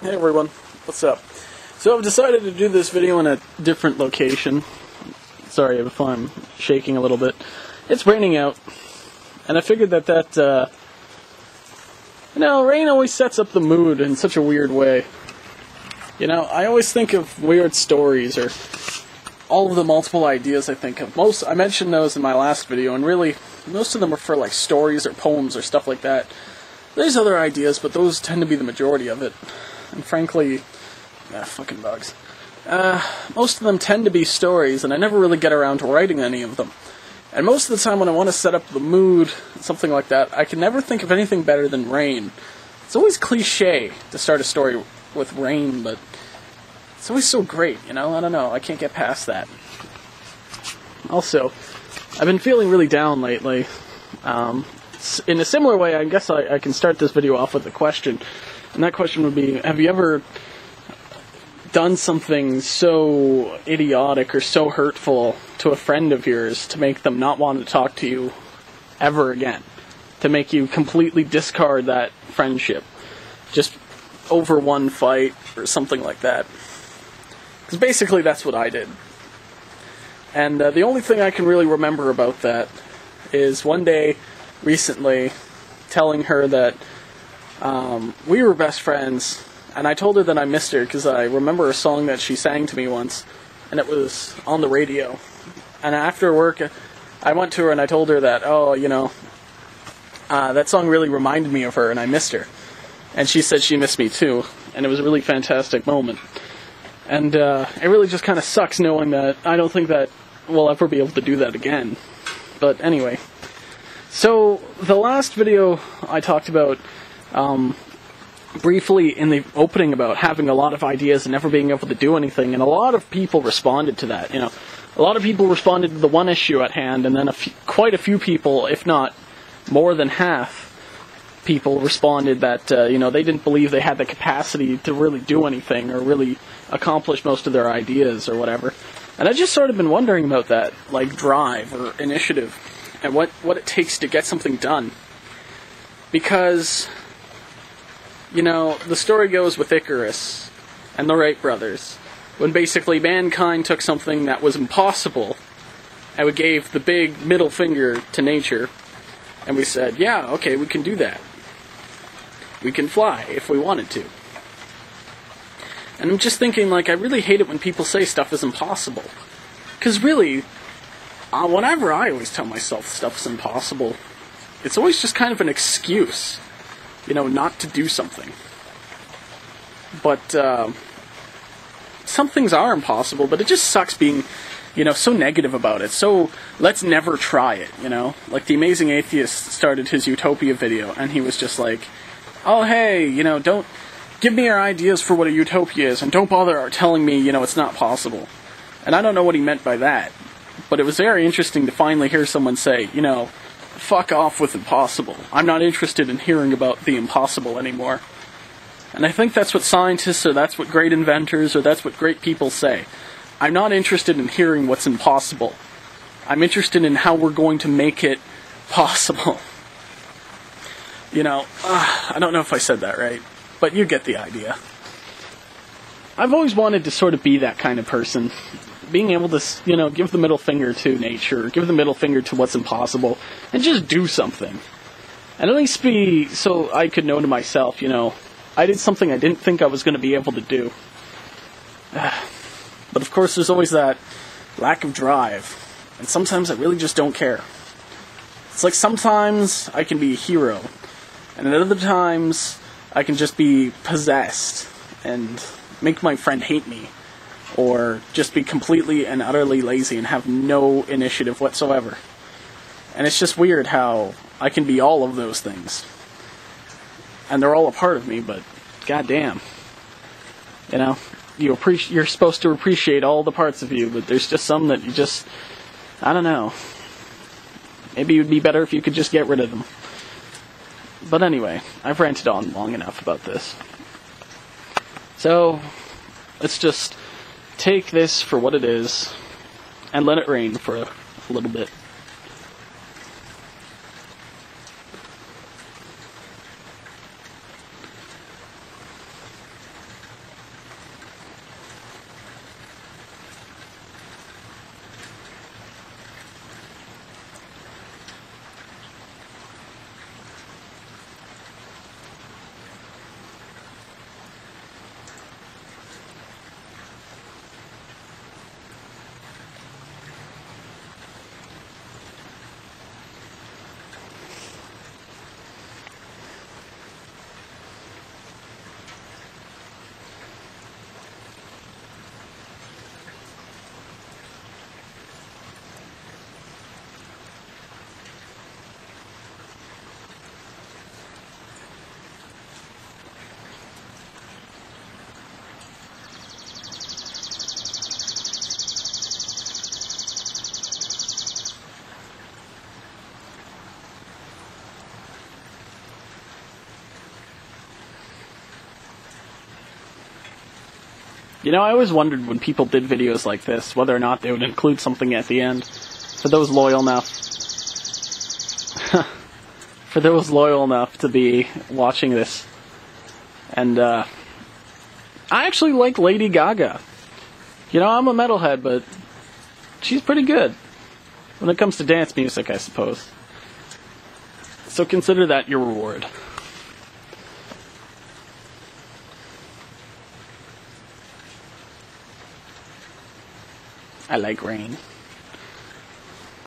Hey everyone, what's up? So I've decided to do this video in a different location. Sorry if I'm shaking a little bit. It's raining out, and I figured that rain always sets up the mood in such a weird way. You know, I always think of weird stories, or all of the multiple ideas I think of. I mentioned those in my last video, and really, most of them are for like stories or poems or stuff like that. There's other ideas, but those tend to be the majority of it. And frankly, fucking bugs. Most of them tend to be stories, and I never really get around to writing any of them. And most of the time when I want to set up the mood, something like that, I can never think of anything better than rain. It's always cliche to start a story with rain, but it's always so great, you know? I don't know, I can't get past that. Also, I've been feeling really down lately. In a similar way, I guess I can start this video off with a question. And that question would be, have you ever done something so idiotic or so hurtful to a friend of yours to make them not want to talk to you ever again? To make you completely discard that friendship just over one fight or something like that? Because basically that's what I did. And the only thing I can really remember about that is one day recently telling her that we were best friends, and I told her that I missed her because I remember a song that she sang to me once, and it was on the radio. And after work, I went to her and I told her that, that song really reminded me of her and I missed her. And she said she missed me too, and it was a really fantastic moment. And it really just kind of sucks knowing that I don't think that we'll ever be able to do that again. But anyway, so the last video I talked about briefly in the opening about having a lot of ideas and never being able to do anything, and a lot of people responded to that. You know, a lot of people responded to the one issue at hand, and then quite a few people, if not more than half people, responded that they didn't believe they had the capacity to really do anything or really accomplish most of their ideas or whatever. And I just sort of been wondering about that, like drive or initiative, and what it takes to get something done. Because, the story goes with Icarus and the Wright brothers, when basically mankind took something that was impossible, and we gave the big middle finger to nature, and we said, yeah, okay, we can do that. We can fly if we wanted to. And I'm just thinking, I really hate it when people say stuff is impossible. Because really, whenever I always tell myself stuff is impossible, it's always just kind of an excuse, not to do something. But some things are impossible, but it just sucks being, so negative about it. So let's never try it, Like the Amazing Atheist started his Utopia video, and he was just like, oh hey, don't give me your ideas for what a utopia is, and don't bother telling me, it's not possible. And I don't know what he meant by that, but it was very interesting to finally hear someone say, fuck off with impossible. I'm not interested in hearing about the impossible anymore. And I think that's what scientists, or that's what great inventors, or that's what great people say. I'm not interested in hearing what's impossible. I'm interested in how we're going to make it possible. I don't know if I said that right, but you get the idea. I've always wanted to sort of be that kind of person. Being able to, give the middle finger to nature, give the middle finger to what's impossible, and just do something. And at least be, so I could know to myself, I did something I didn't think I was going to be able to do. But of course there's always that lack of drive, and sometimes I really just don't care. It's like sometimes I can be a hero, and at other times I can just be possessed and make my friend hate me, or just be completely and utterly lazy and have no initiative whatsoever. And it's just weird how I can be all of those things. And they're all a part of me, but goddamn. You're supposed to appreciate all the parts of you, but there's just some that you just, I don't know. Maybe it would be better if you could just get rid of them. But anyway, I've ranted on long enough about this. So, let's just take this for what it is, and let it rain for a little bit. You know, I always wondered when people did videos like this, whether or not they would include something at the end. For those loyal enough... for those loyal enough to be watching this. And, I actually like Lady Gaga. You know, I'm a metalhead, but she's pretty good. When it comes to dance music, I suppose. So consider that your reward. I like rain.